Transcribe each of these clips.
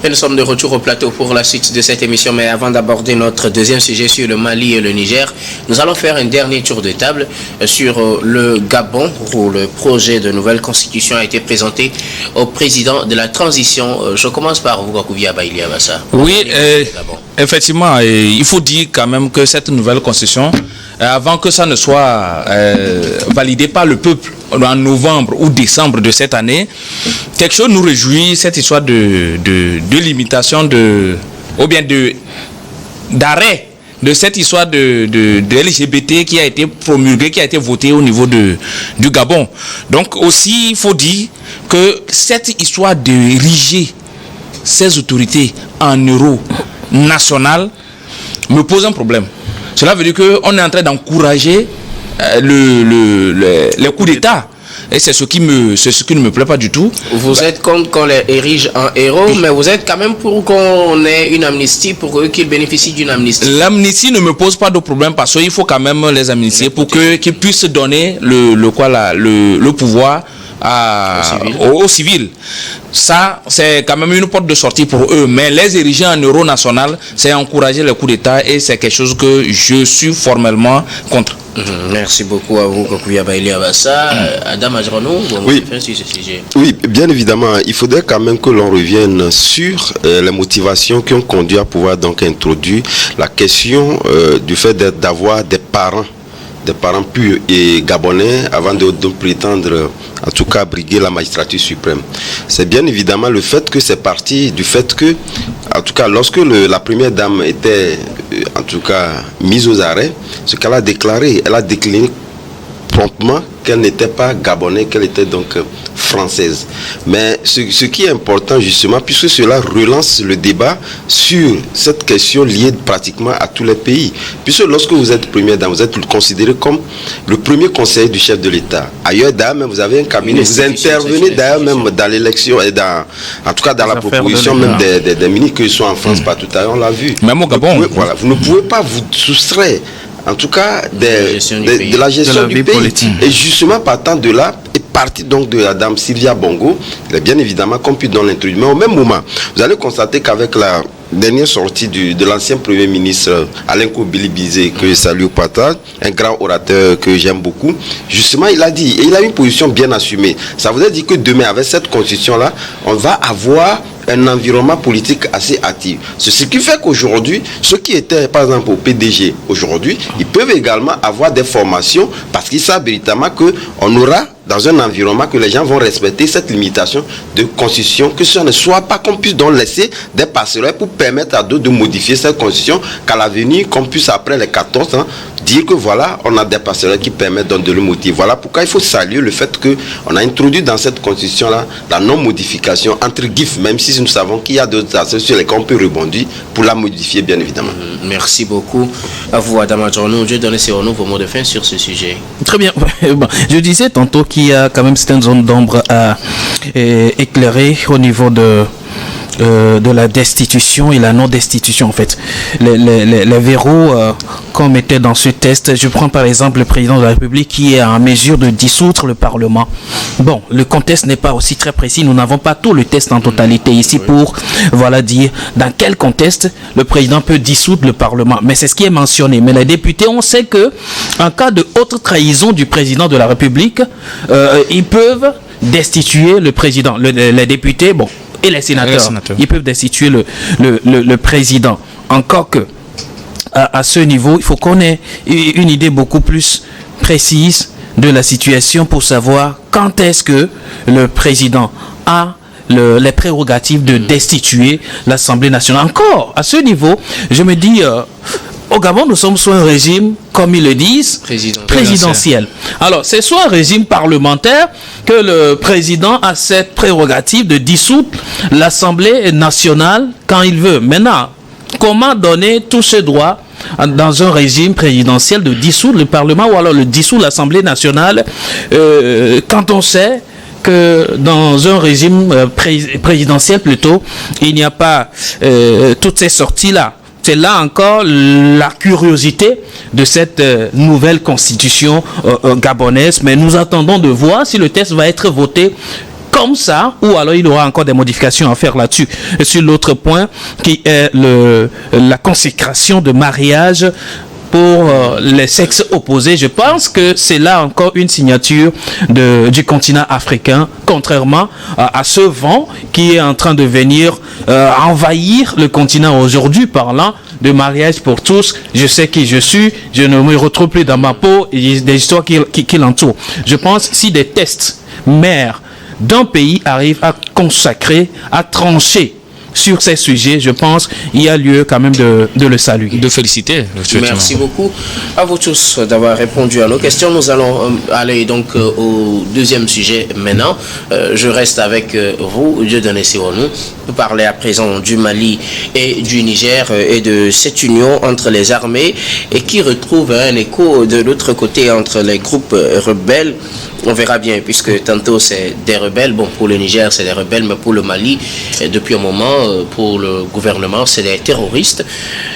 Nous sommes de retour au plateau pour la suite de cette émission, mais avant d'aborder notre deuxième sujet sur le Mali et le Niger, nous allons faire un dernier tour de table sur le Gabon, où le projet de nouvelle constitution a été présenté au président de la transition. Je commence par vous, Gakouvi Abaïli Abassa. Oui, effectivement, il faut dire quand même que cette nouvelle constitution, avant que ça ne soit validé par le peuple en novembre ou décembre de cette année, quelque chose nous réjouit, cette histoire de limitation ou bien d'arrêt de cette histoire de LGBT qui a été promulguée, qui a été votée au niveau du Gabon. Donc aussi, il faut dire que cette histoire d'ériger ces autorités en euro national me pose un problème. Cela veut dire qu'on est en train d'encourager les coups d'État. Et c'est ce qui ne me plaît pas du tout. Vous êtes contre qu'on les érige en héros, mais vous êtes quand même pour qu'on ait une amnistie, pour eux qu'ils bénéficient d'une amnistie. L'amnistie ne me pose pas de problème parce qu'il faut quand même les amnistier pour qu'ils puissent donner le pouvoir aux civils. Ça, c'est quand même une porte de sortie pour eux. Mais les ériger en euro national, c'est encourager les coups d'État et c'est quelque chose que je suis formellement contre. Merci beaucoup à vous, Gakouvi Abaïli Abassa. Adam Adjranou, oui. Sur ce sujet. Oui, bien évidemment, il faudrait quand même que l'on revienne sur les motivations qui ont conduit à pouvoir donc introduire la question du fait d'avoir des parents purs et gabonais avant de prétendre en tout cas briguer la magistrature suprême. C'est bien évidemment le fait que c'est parti du fait que, en tout cas lorsque la première dame était en tout cas mise aux arrêts, ce qu'elle a déclaré, elle a décliné promptement qu'elle n'était pas gabonaise, qu'elle était donc française. Mais ce qui est important justement, puisque cela relance le débat sur cette question liée pratiquement à tous les pays. Puisque lorsque vous êtes première dame, vous êtes considéré comme le premier conseiller du chef de l'État. Ailleurs d'ailleurs, vous avez un cabinet, vous intervenez d'ailleurs même dans l'élection et en tout cas dans la proposition même des ministres que soit en France, partout ailleurs, on l'a vu. Même au Gabon. Vous ne pouvez pas vous soustraire en tout cas de la gestion du pays. Et justement partant de là, et parti donc de la dame Sylvia Bongo, il est bien évidemment qu'on puisse dans l'introduire. Mais au même moment, vous allez constater qu'avec la dernière sortie de l'ancien Premier ministre Alain Koubili-Bizé, que je salue au partage, un grand orateur que j'aime beaucoup, justement il a dit, et il a une position bien assumée. Ça voudrait dire que demain, avec cette constitution-là, on va avoir un environnement politique assez actif. C'est ce qui fait qu'aujourd'hui, ceux qui étaient par exemple au PDG aujourd'hui, ils peuvent également avoir des formations parce qu'ils savent véritablement qu'on aura dans un environnement que les gens vont respecter cette limitation de constitution, que ce ne soit pas qu'on puisse donc laisser des passerelles pour permettre à d'autres de modifier cette constitution, qu'à l'avenir, qu'on puisse après les 14 ans, dire que voilà, on a des passerelles qui permettent donc de le modifier. Voilà pourquoi il faut saluer le fait qu'on a introduit dans cette constitution-là la non-modification, entre guillemets, même si nous savons qu'il y a d'autres aspects sur lesquels on peut rebondir pour la modifier, bien évidemment. Merci beaucoup à vous, Adam Adjranou. Je vais donner ces nouveaux mots de fin sur ce sujet. Très bien. Je disais tantôt qu'il y a quand même certaines zones d'ombre à éclairer au niveau de la destitution et la non-destitution en fait. Les verrous qu'on mettait dans ce test, je prends par exemple le président de la République qui est en mesure de dissoudre le Parlement. Bon, le contexte n'est pas aussi très précis, nous n'avons pas tout le test en totalité ici pour dire dans quel contexte le président peut dissoudre le Parlement. Mais c'est ce qui est mentionné. Mais les députés, on sait que en cas de haute trahison du président de la République, ils peuvent destituer le président. Les députés, bon, et les sénateurs, ils peuvent destituer le président. Encore que, à ce niveau, il faut qu'on ait une idée beaucoup plus précise de la situation pour savoir quand est-ce que le président a les prérogatives de destituer l'Assemblée nationale. Encore, à ce niveau, je me dis... au Gabon, nous sommes sous un régime, comme ils le disent, présidentiel. Alors, c'est soit un régime parlementaire que le président a cette prérogative de dissoudre l'Assemblée nationale quand il veut. Maintenant, comment donner tout ce droit dans un régime présidentiel de dissoudre le Parlement ou alors de dissoudre l'Assemblée nationale quand on sait que dans un régime présidentiel plutôt, il n'y a pas toutes ces sorties-là. C'est là encore la curiosité de cette nouvelle constitution gabonaise. Mais nous attendons de voir si le texte va être voté comme ça, ou alors il y aura encore des modifications à faire là-dessus. Et sur l'autre point, qui est la consécration de mariage pour les sexes opposés. Je pense que c'est là encore une signature du continent africain, contrairement à ce vent qui est en train de venir envahir le continent aujourd'hui, parlant de mariage pour tous. Je sais qui je suis, je ne me retrouve plus dans ma peau, et des histoires qui l'entourent. Je pense si des tests mères d'un pays arrivent à consacrer, à trancher sur ces sujets, je pense qu'il y a lieu quand même de le saluer. De féliciter. Merci beaucoup à vous tous d'avoir répondu à nos questions. Nous allons aller donc au deuxième sujet maintenant. Je reste avec vous, Dieudonné Sironou. Nous parler à présent du Mali et du Niger et de cette union entre les armées et qui retrouve un écho de l'autre côté entre les groupes rebelles. On verra bien, puisque tantôt c'est des rebelles. Bon, pour le Niger, c'est des rebelles, mais pour le Mali, depuis un moment, pour le gouvernement, c'est des terroristes.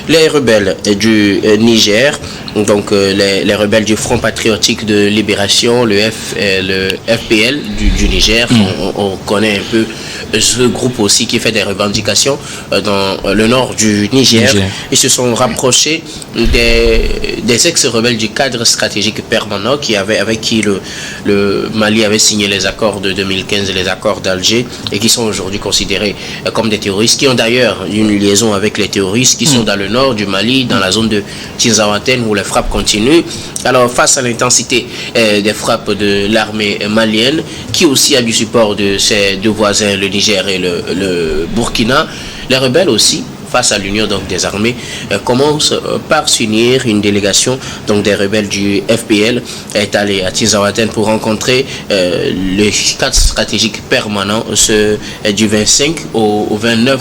Les rebelles du Niger, donc les rebelles du Front Patriotique de Libération, le FPL du Niger, on connaît un peu ce groupe aussi qui fait des revendications dans le nord du Niger. Ils se sont rapprochés des ex-rebelles du cadre stratégique permanent avec qui le Mali avait signé les accords de 2015 et les accords d'Alger et qui sont aujourd'hui considérés comme des terroristes, qui ont d'ailleurs une liaison avec les terroristes qui sont dans le nord du Mali, dans la zone de Tinzaouaten où les frappes continuent. Alors face à l'intensité des frappes de l'armée malienne, qui aussi a du support de ses deux voisins, le Niger et le Burkina, les rebelles aussi, face à l'union donc des armées, commence par s'unir. Une délégation donc des rebelles du FPL est allée à Tinzaouaten pour rencontrer le cadre stratégique permanent du 25 au 29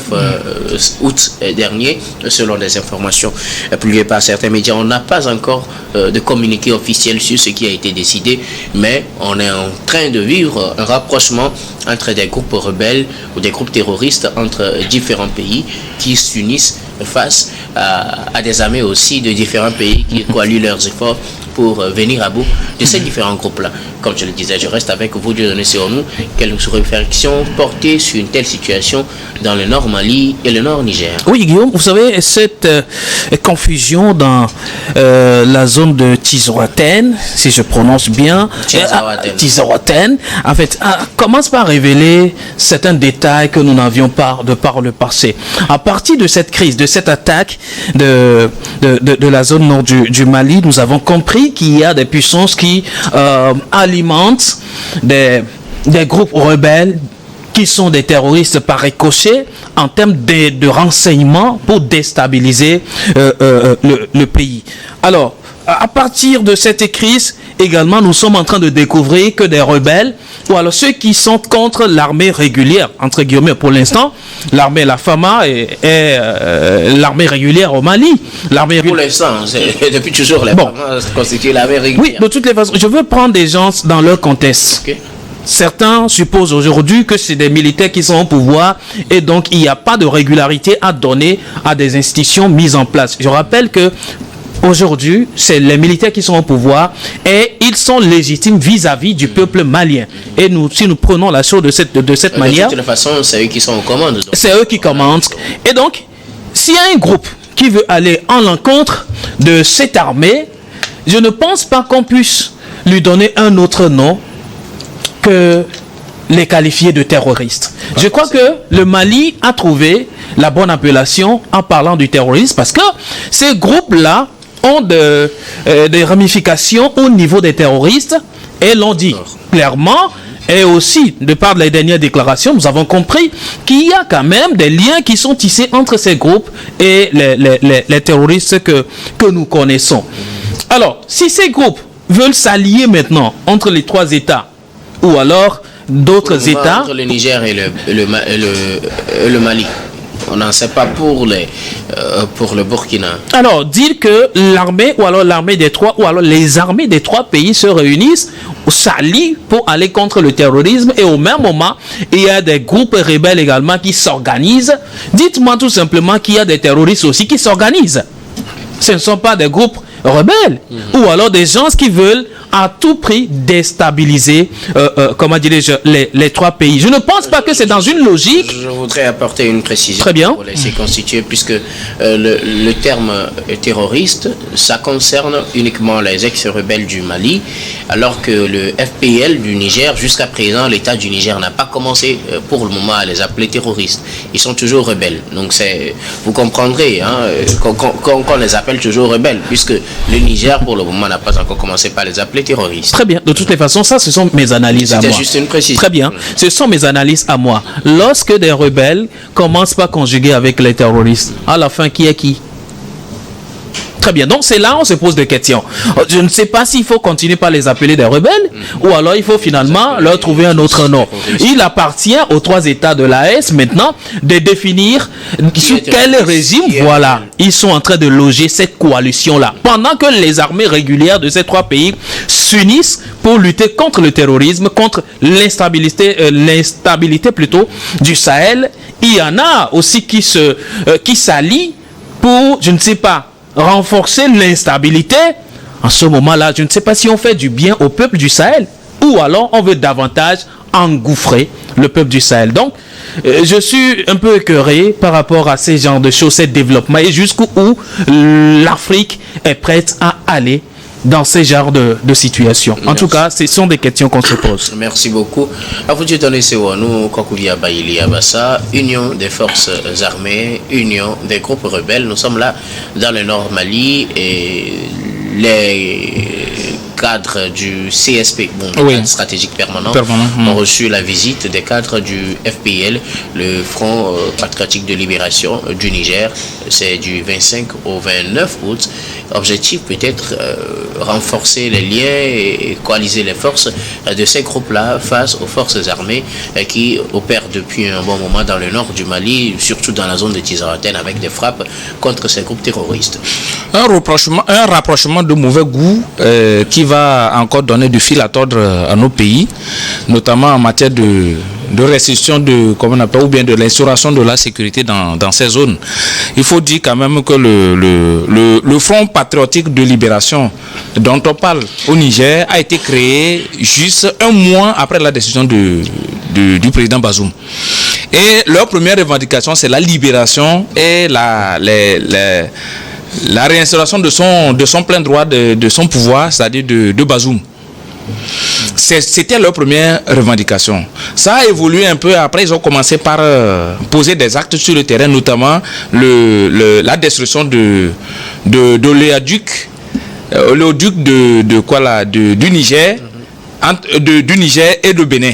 août dernier, selon les informations publiées par certains médias. On n'a pas encore de communiqué officiel sur ce qui a été décidé, mais on est en train de vivre un rapprochement entre des groupes rebelles ou des groupes terroristes entre différents pays qui s'unissent face à des armées aussi de différents pays qui coalient leurs efforts pour venir à bout de ces différents groupes-là. Comme je le disais, je reste avec vous, Dieudonné Sironou. Quelles réflexions porter sur une telle situation dans le nord Mali et le nord Niger? Oui, Guillaume, vous savez, cette confusion dans la zone de Tinzaouaten, si je prononce bien, Tinzaouaten, en fait, commence par révéler certains détails que nous n'avions pas de par le passé. À partir de cette crise, de cette attaque de la zone nord du Mali, nous avons compris qu'il y a des puissances qui alimentent des groupes rebelles qui sont des terroristes par ricochet en termes de renseignements pour déstabiliser le pays. Alors, à partir de cette crise, également, nous sommes en train de découvrir que des rebelles, ou alors ceux qui sont contre l'armée régulière, entre guillemets pour l'instant, l'armée, la FAMA est l'armée régulière au Mali. Pour l'instant, depuis toujours, la FAMA constitue l'armée régulière. Oui, de toutes les façons, je veux prendre des gens dans leur contexte. Okay. Certains supposent aujourd'hui que c'est des militaires qui sont au pouvoir et donc il n'y a pas de régularité à donner à des institutions mises en place. Je rappelle que aujourd'hui, c'est les militaires qui sont au pouvoir et ils sont légitimes vis-à-vis du peuple malien. Et si nous prenons la chose de cette manière... De toute façon, c'est eux qui sont aux commandes. C'est eux qui commandent. Et donc, s'il y a un groupe qui veut aller en l'encontre de cette armée, je ne pense pas qu'on puisse lui donner un autre nom que les qualifier de terroristes. Je crois que le Mali a trouvé la bonne appellation en parlant du terrorisme parce que ces groupes-là ont des ramifications au niveau des terroristes et l'ont dit clairement. Et aussi, de par les dernières déclarations, nous avons compris qu'il y a quand même des liens qui sont tissés entre ces groupes et les terroristes que nous connaissons. Alors, si ces groupes veulent s'allier maintenant entre les trois États, ou alors d'autres États... Entre le Niger et le Mali. On n'en sait pas pour le Burkina. Alors, dire que l'armée, ou alors l'armée des trois, ou alors les armées des trois pays se réunissent, s'allient pour aller contre le terrorisme, et au même moment, il y a des groupes rebelles également qui s'organisent. Dites-moi tout simplement qu'il y a des terroristes aussi qui s'organisent. Ce ne sont pas des groupes rebelles, ou alors des gens qui veulent à tout prix déstabiliser, les trois pays. Je ne pense pas que c'est dans une logique. Je voudrais apporter une précision. Très bien. Pour laisser constituer, puisque le terme terroriste, ça concerne uniquement les ex-rebelles du Mali, alors que le FPL du Niger, jusqu'à présent, l'État du Niger n'a pas commencé pour le moment à les appeler terroristes. Ils sont toujours rebelles. Donc vous comprendrez qu'on les appelle toujours rebelles, puisque le Niger, pour le moment, n'a pas encore commencé par les appeler terroristes. Très bien. De toutes les façons, ça, ce sont mes analyses à moi. C'était juste une précision. Très bien. Ce sont mes analyses à moi. Lorsque des rebelles commencent par conjuguer avec les terroristes, à la fin, qui est qui? Très bien. Donc, c'est là où on se pose des questions. Je ne sais pas s'il faut continuer par les appeler des rebelles ou alors il faut finalement leur trouver un autre nom. Il appartient aux trois États de l'AES maintenant de définir sur quel régime, voilà, ils sont en train de loger cette coalition-là. Pendant que les armées régulières de ces trois pays s'unissent pour lutter contre le terrorisme, contre l'instabilité plutôt du Sahel, il y en a aussi qui s'allient pour, je ne sais pas, renforcer l'instabilité. En ce moment-là, je ne sais pas si on fait du bien au peuple du Sahel ou alors on veut davantage engouffrer le peuple du Sahel. Donc, je suis un peu écœuré par rapport à ces genres de choses, ces développements et jusqu'où l'Afrique est prête à aller dans ces genres de situations. En tout cas, ce sont des questions qu'on se pose. Merci beaucoup. À vous de donner Union des forces armées, Union des groupes rebelles. Nous sommes là dans le Nord Mali et les cadres du CSP, cadre stratégique permanent, ont reçu la visite des cadres du FPL, le Front Patriotique de Libération du Niger. C'est du 25 au 29 août. Objectif peut-être renforcer les liens et coaliser les forces de ces groupes-là face aux forces armées qui opèrent depuis un bon moment dans le nord du Mali, surtout dans la zone de Tizaratène, avec des frappes contre ces groupes terroristes. Un rapprochement de mauvais goût qui va encore donner du fil à tordre à nos pays, notamment en matière de restriction ou bien de l'instauration de la sécurité dans ces zones. Il faut dire quand même que le Front Patriotique de Libération dont on parle au Niger a été créé juste un mois après la décision du président Bazoum. Et leur première revendication, c'est la libération et la réinstauration de son plein droit, de son pouvoir, c'est-à-dire de Bazoum. C'était leur première revendication. Ça a évolué un peu. Après, ils ont commencé par poser des actes sur le terrain, notamment la destruction de l'oléoduc du Niger, du Niger et de Bénin.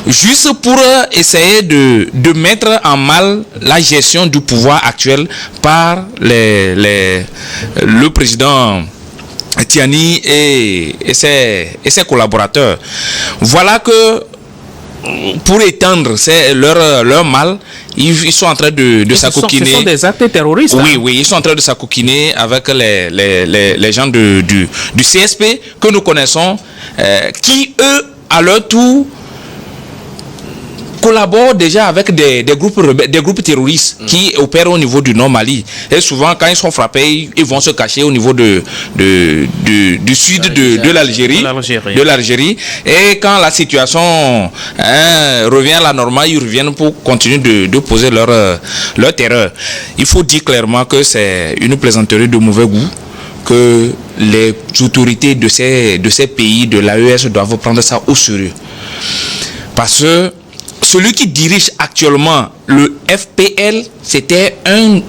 Juste pour essayer de mettre en mal la gestion du pouvoir actuel par le président Tiani et ses collaborateurs. Voilà que pour étendre leur mal, ils sont en train de s'acoquiner. Ce sont des actes terroristes. Oui, ils sont en train de s'acoquiner avec les gens du CSP que nous connaissons, qui eux, à leur tour, collaborent déjà avec des groupes terroristes qui opèrent au niveau du Nord Mali. Et souvent, quand ils sont frappés, ils vont se cacher au niveau du sud de l'Algérie. Et quand la situation revient à la normale, ils reviennent pour continuer de poser leur terreur. Il faut dire clairement que c'est une plaisanterie de mauvais goût, que les autorités de ces pays, de l'AES, doivent prendre ça au sérieux. Parce que celui qui dirige actuellement le FPL, c'était un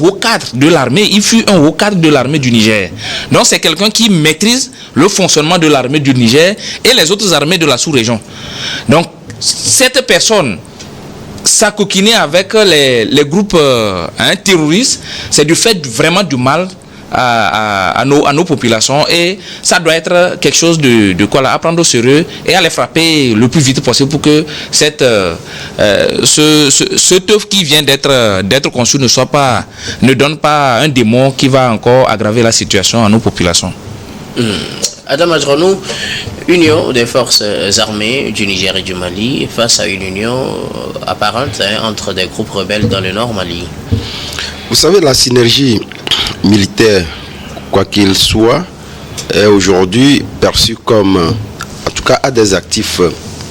haut cadre de l'armée. Il fut un haut cadre de l'armée du Niger. Donc c'est quelqu'un qui maîtrise le fonctionnement de l'armée du Niger et les autres armées de la sous-région. Donc cette personne s'acoquiner avec les groupes terroristes, c'est du fait vraiment du mal à nos populations, et ça doit être quelque chose à prendre au sérieux et à les frapper le plus vite possible pour que ce œuvre qui vient d'être conçu ne donne pas un démon qui va encore aggraver la situation à nos populations. Adam Adronou, union des forces armées du Niger et du Mali face à une union apparente entre des groupes rebelles dans le nord Mali. Vous savez, la synergie militaire, quoi qu'il soit, est aujourd'hui perçu comme, en tout cas, à des actifs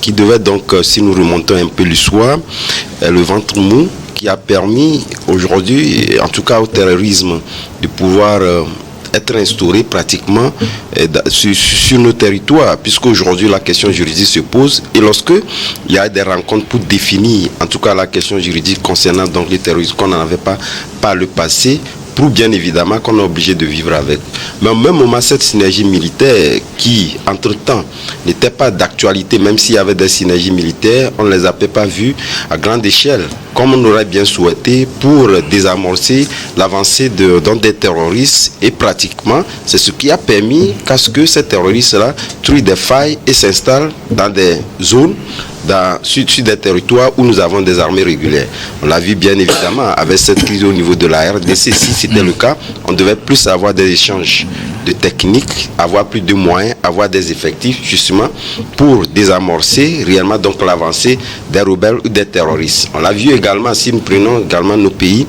qui devaient donc, si nous remontons un peu l'histoire, le ventre mou qui a permis aujourd'hui, en tout cas au terrorisme, de pouvoir être instauré pratiquement sur nos territoires, puisqu'aujourd'hui la question juridique se pose, et lorsque il y a des rencontres pour définir en tout cas la question juridique concernant donc les terroristes qu'on n'en avait pas par le passé, prouve bien évidemment qu'on est obligé de vivre avec. Mais au même moment, cette synergie militaire qui, entre-temps, n'était pas d'actualité, même s'il y avait des synergies militaires, on ne les avait pas vues à grande échelle, comme on aurait bien souhaité, pour désamorcer l'avancée des terroristes. Et pratiquement, c'est ce qui a permis qu'à ce que ces terroristes-là trouvent des failles et s'installent dans des zones, sur des territoires où nous avons des armées régulières. On l'a vu bien évidemment avec cette crise au niveau de la RDC. Si c'était le cas, on devait plus avoir des échanges de techniques, avoir plus de moyens, avoir des effectifs justement pour désamorcer réellement donc l'avancée des rebelles ou des terroristes. On l'a vu également, si nous prenons également nos pays,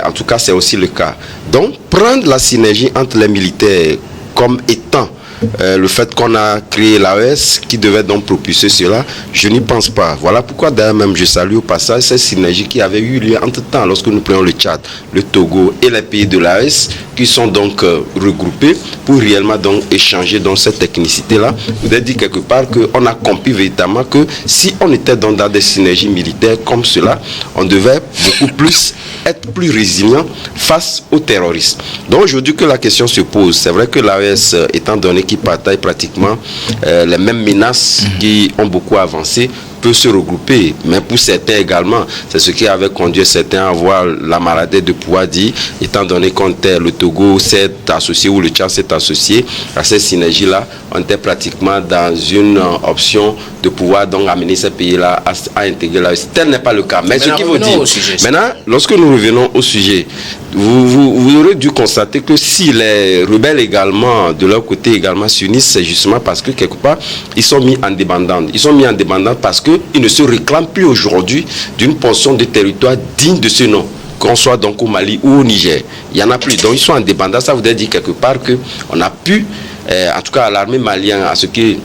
en tout cas c'est aussi le cas. Donc prendre la synergie entre les militaires comme étant le fait qu'on a créé l'AES qui devait donc propulser cela, je n'y pense pas. Voilà pourquoi d'ailleurs même je salue au passage cette synergie qui avait eu lieu entre temps lorsque nous prenons le Tchad, le Togo et les pays de l'AES qui sont donc regroupés pour réellement donc échanger dans cette technicité-là. Vous avez dit quelque part qu'on a compris véritablement que si on était dans des synergies militaires comme cela, on devait beaucoup plus être plus résilient face aux terroristes. Donc aujourd'hui que la question se pose, c'est vrai que l'AES étant donné qui partagent pratiquement les mêmes menaces qui ont beaucoup avancé, peut se regrouper. Mais pour certains également, c'est ce qui avait conduit certains à avoir la maladie de pouvoir dire, étant donné qu'on était le Togo s'est associé ou le Tchad s'est associé à cette synergie-là, on était pratiquement dans une option de pouvoir donc amener ces pays-là à intégrer la. Tel n'est pas le cas. Mais ce qu'il faut dire, maintenant, lorsque nous revenons au sujet, vous aurez dû constater que si les rebelles également, de leur côté également s'unissent, c'est justement parce que quelque part, ils sont mis en débandade. Ils sont mis en débandade parce qu'ils ne se réclament plus aujourd'hui d'une portion de territoire digne de ce nom, qu'on soit donc au Mali ou au Niger. Il n'y en a plus. Donc ils sont en débandade. Ça voudrait dire quelque part qu'on a pu, en tout cas l'armée malienne, à ce qui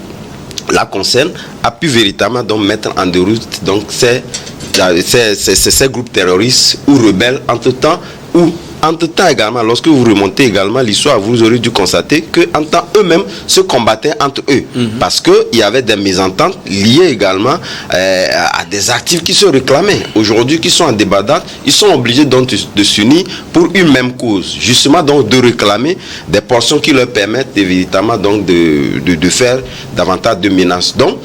la concerne, a pu véritablement donc mettre en déroute donc ces groupes terroristes ou rebelles entre-temps, ou entre-temps également, lorsque vous remontez également l'histoire, vous aurez dû constater qu'en temps eux-mêmes se combattaient entre eux. Parce qu'il y avait des mésententes liées également à des actifs qui se réclamaient. Aujourd'hui, qui sont en débandade, ils sont obligés donc de s'unir pour une même cause. Justement donc de réclamer des portions qui leur permettent évidemment donc de faire davantage de menaces. Donc,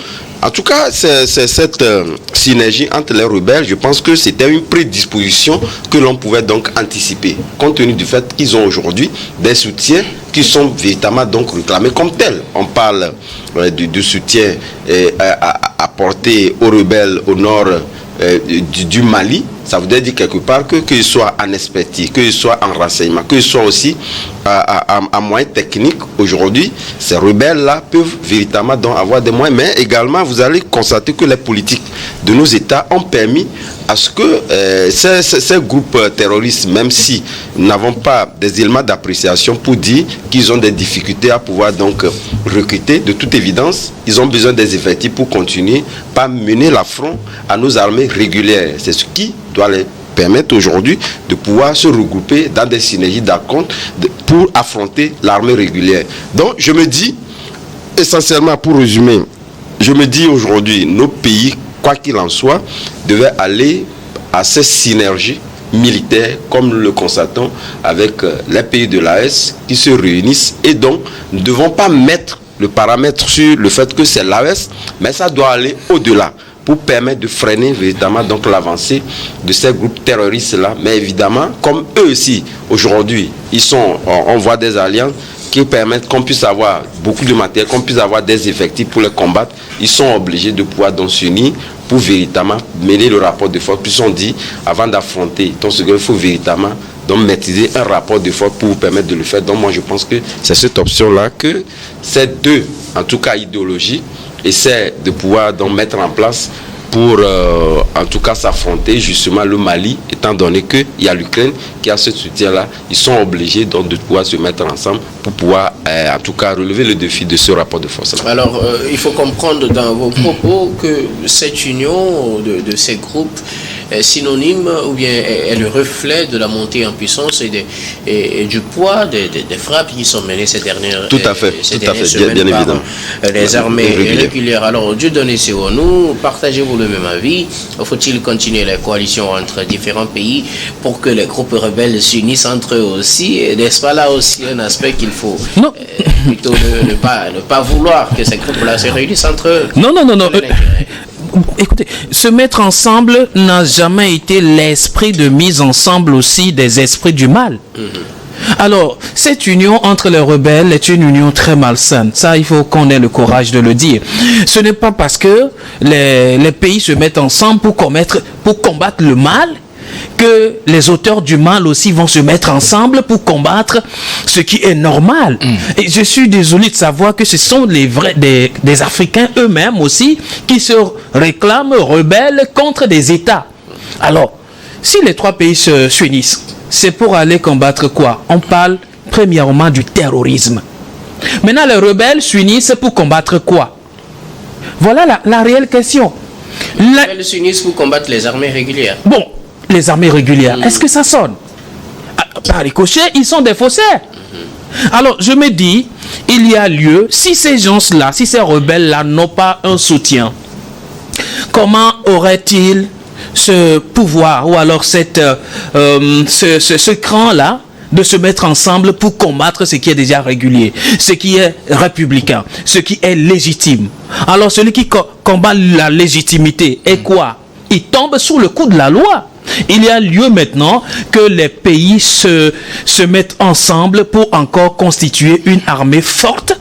en tout cas, c'est cette synergie entre les rebelles, je pense que c'était une prédisposition que l'on pouvait donc anticiper, compte tenu du fait qu'ils ont aujourd'hui des soutiens qui sont véritablement donc réclamés comme tels. On parle du soutien apporté aux rebelles au nord du Mali. Ça voudrait dire quelque part qu'ils soient en expertise, qu'ils soient en renseignement, qu'ils soient aussi en moyens techniques. Aujourd'hui, ces rebelles-là peuvent véritablement donc avoir des moyens, mais également vous allez constater que les politiques de nos États ont permis à ce que ces groupes terroristes, même si nous n'avons pas des éléments d'appréciation pour dire qu'ils ont des difficultés à pouvoir donc recruter, de toute évidence, ils ont besoin des effectifs pour continuer par mener l'affront à nos armées régulières. C'est ce qui doit les permettre aujourd'hui de pouvoir se regrouper dans des synergies d'accords pour affronter l'armée régulière. Donc je me dis, essentiellement pour résumer, je me dis aujourd'hui, nos pays, quoi qu'il en soit, devaient aller à ces synergies militaires comme nous le constatons avec les pays de l'AES qui se réunissent, et donc nous ne devons pas mettre le paramètre sur le fait que c'est l'AES, mais ça doit aller au-delà pour permettre de freiner véritablement donc l'avancée de ces groupes terroristes-là. Mais évidemment, comme eux aussi, aujourd'hui, on voit des alliances qui permettent qu'on puisse avoir beaucoup de matériel, qu'on puisse avoir des effectifs pour les combattre. Ils sont obligés de pouvoir donc s'unir pour véritablement mener le rapport de force. Puis on dit, avant d'affronter ton secret, il faut véritablement donc maîtriser un rapport de force pour vous permettre de le faire. Donc moi je pense que c'est cette option-là que ces deux, en tout cas idéologies, essaient de pouvoir donc mettre en place pour en tout cas s'affronter justement le Mali, étant donné qu'il y a l'Ukraine qui a ce soutien-là. Ils sont obligés donc de pouvoir se mettre ensemble pour pouvoir en tout cas relever le défi de ce rapport de force-là. Alors, il faut comprendre dans vos propos que cette union de ces groupes est synonyme ou bien est le reflet de la montée en puissance et du poids des frappes qui sont menées ces dernières Tout à fait, bien évidemment. Les armées régulières. Alors, Dieu donné c'est nous, partagez-vous le même avis. Faut-il continuer les coalitions entre différents pays pour que les groupes rebelles s'unissent entre eux aussi? N'est-ce pas là aussi un aspect qu'il faut plutôt ne pas vouloir que ces groupes-là se réunissent entre eux? Non. Écoutez, se mettre ensemble n'a jamais été l'esprit de mise ensemble aussi des esprits du mal. Alors, cette union entre les rebelles est une union très malsaine. Ça, il faut qu'on ait le courage de le dire. Ce n'est pas parce que les pays se mettent ensemble pour combattre le mal que les auteurs du mal aussi vont se mettre ensemble pour combattre ce qui est normal. Et je suis désolé de savoir que ce sont des Africains eux-mêmes aussi qui se réclament rebelles contre des États. Alors, si les trois pays s'unissent, c'est pour aller combattre quoi? On parle premièrement du terrorisme. Maintenant, les rebelles s'unissent pour combattre quoi? Voilà la réelle question. Les rebelles s'unissent pour combattre les armées régulières. Bon, les armées régulières, est-ce que ça sonne? Par ricochet, ils sont des faussaires. Alors, je me dis, il y a lieu, si ces gens-là, si ces rebelles-là n'ont pas un soutien, comment auraient-ils ce pouvoir ou alors ce cran-là de se mettre ensemble pour combattre ce qui est déjà régulier, ce qui est républicain, ce qui est légitime? Alors, celui qui combat la légitimité est quoi? Il tombe sous le coup de la loi. Il y a lieu maintenant que les pays se mettent ensemble pour encore constituer une armée forte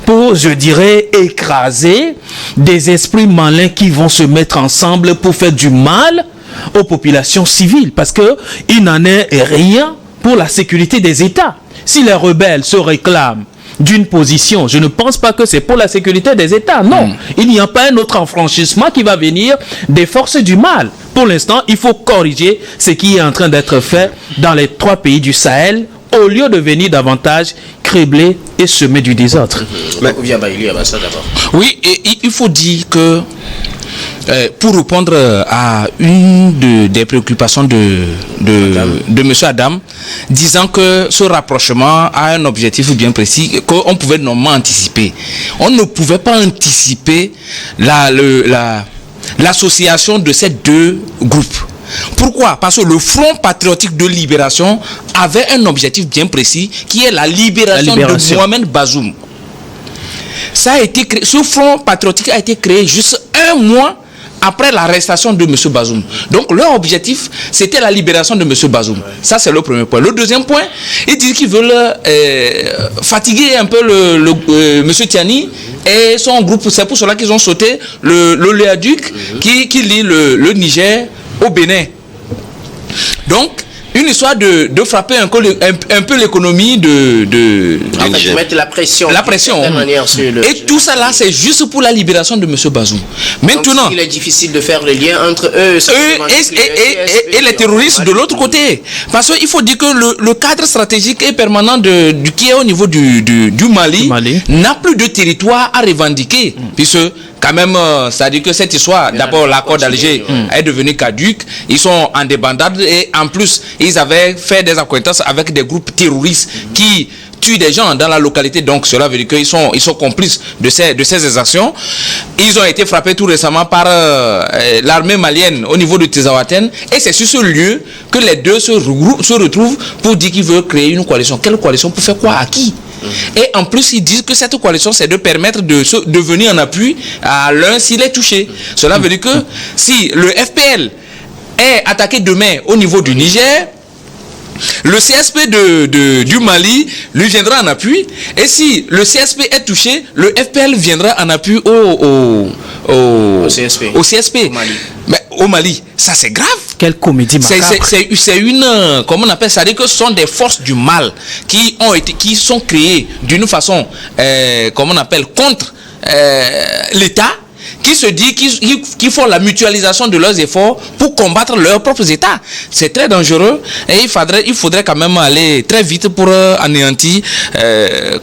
pour, je dirais, écraser des esprits malins qui vont se mettre ensemble pour faire du mal aux populations civiles. Parce qu'il n'en est rien pour la sécurité des États. Si les rebelles se réclament d'une position, je ne pense pas que c'est pour la sécurité des États. Non, il n'y a pas un autre enfranchissement qui va venir des forces du mal. Pour l'instant, il faut corriger ce qui est en train d'être fait dans les trois pays du Sahel au lieu de venir davantage cribler et semer du désordre. Oui, et il faut dire que pour répondre à une des préoccupations de M. Adam, disant que ce rapprochement a un objectif bien précis qu'on pouvait normalement anticiper. On ne pouvait pas anticiper l'association de ces deux groupes. Pourquoi? Parce que le Front patriotique de libération avait un objectif bien précis qui est la libération. De Mohamed Bazoum. Ça a été créé, ce Front patriotique a été créé juste un mois après l'arrestation de M. Bazoum. Donc leur objectif, c'était la libération de M. Bazoum. Ça, c'est le premier point. Le deuxième point, ils disent qu'ils veulent fatiguer un peu M. Tiani et son groupe. C'est pour cela qu'ils ont sauté le Léaduc qui lie le Niger au Bénin. Donc, une histoire de frapper un peu l'économie en fait, mettre la pression. Et tout ça là, c'est juste pour la libération de M. Bazoum. Maintenant, il est difficile de faire le lien entre eux et les terroristes de l'autre côté. Parce qu'il faut dire que le cadre stratégique et permanent qui est au niveau du Mali n'a plus de territoire à revendiquer. Puisque quand même, ça dit que cette histoire, d'abord l'accord d'Alger est devenu caduque, ils sont en débandade et en plus, ils avaient fait des acquaintances avec des groupes terroristes qui tuent des gens dans la localité, donc cela veut dire qu'ils sont complices de ces exactions. Ils ont été frappés tout récemment par l'armée malienne au niveau de Tizawaten et c'est sur ce lieu que les deux se retrouvent pour dire qu'ils veulent créer une coalition. Quelle coalition? Pour faire quoi? À qui? Et en plus, ils disent que cette coalition, c'est de permettre de venir en appui à l'un s'il est touché. Cela veut dire que si le FPL est attaqué demain au niveau du Niger, le CSP du Mali lui viendra en appui. Et si le CSP est touché, le FPL viendra en appui au CSP. Au Mali. Mais au Mali, ça c'est grave. Quelle comédie macabre. C'est une, comment on appelle ça, dire que ce sont des forces du mal qui sont créées d'une façon, comment on appelle, contre l'État qui se disent qu'ils font la mutualisation de leurs efforts pour combattre leurs propres États. C'est très dangereux et il faudrait quand même aller très vite pour anéantir,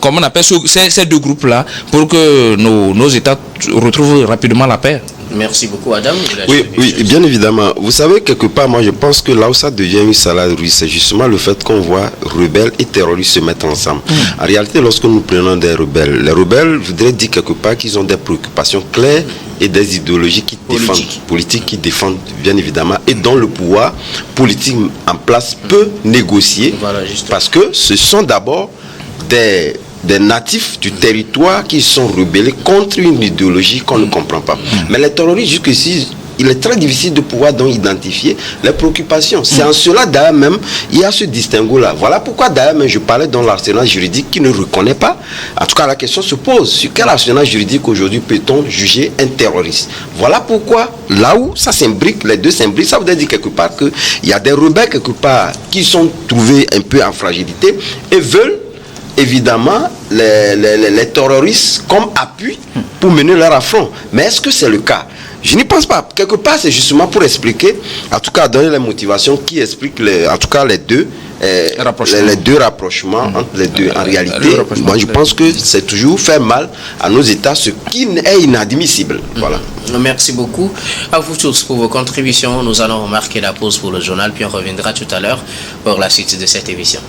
comment on appelle ces deux groupes-là, pour que nos États retrouvent rapidement la paix. Merci beaucoup, Adam. Oui, bien évidemment. Vous savez, quelque part, moi, je pense que là où ça devient une salade russe, c'est justement le fait qu'on voit rebelles et terroristes se mettre ensemble. En réalité, lorsque nous prenons des rebelles, les rebelles voudraient dire quelque part qu'ils ont des préoccupations claires et des idéologies qui défendent, politiques qui défendent, bien évidemment, et dont le pouvoir politique en place peut négocier, parce que ce sont d'abord des natifs du territoire qui sont rebellés contre une idéologie qu'on ne comprend pas. Mais les terroristes, jusqu'ici, il est très difficile de pouvoir donc identifier les préoccupations. C'est en cela d'ailleurs même, il y a ce distinguo-là. Voilà pourquoi d'ailleurs même je parlais dans l'arsenal juridique qui ne reconnaît pas. En tout cas, la question se pose. Sur quel arsenal juridique aujourd'hui peut-on juger un terroriste? Voilà pourquoi, là où ça s'imbrique, les deux s'imbriquent, ça veut dire quelque part qu'il y a des rebelles quelque part qui sont trouvés un peu en fragilité et veulent évidemment les terroristes comme appui pour mener leur affront. Mais est-ce que c'est le cas? Je n'y pense pas. Quelque part, c'est justement pour expliquer, en tout cas donner les motivations qui expliquent en tout cas les deux rapprochements entre les deux. En réalité, moi je pense que c'est toujours faire mal à nos États, ce qui est inadmissible. Voilà. Merci beaucoup à vous tous pour vos contributions. Nous allons marquer la pause pour le journal, puis on reviendra tout à l'heure pour la suite de cette émission.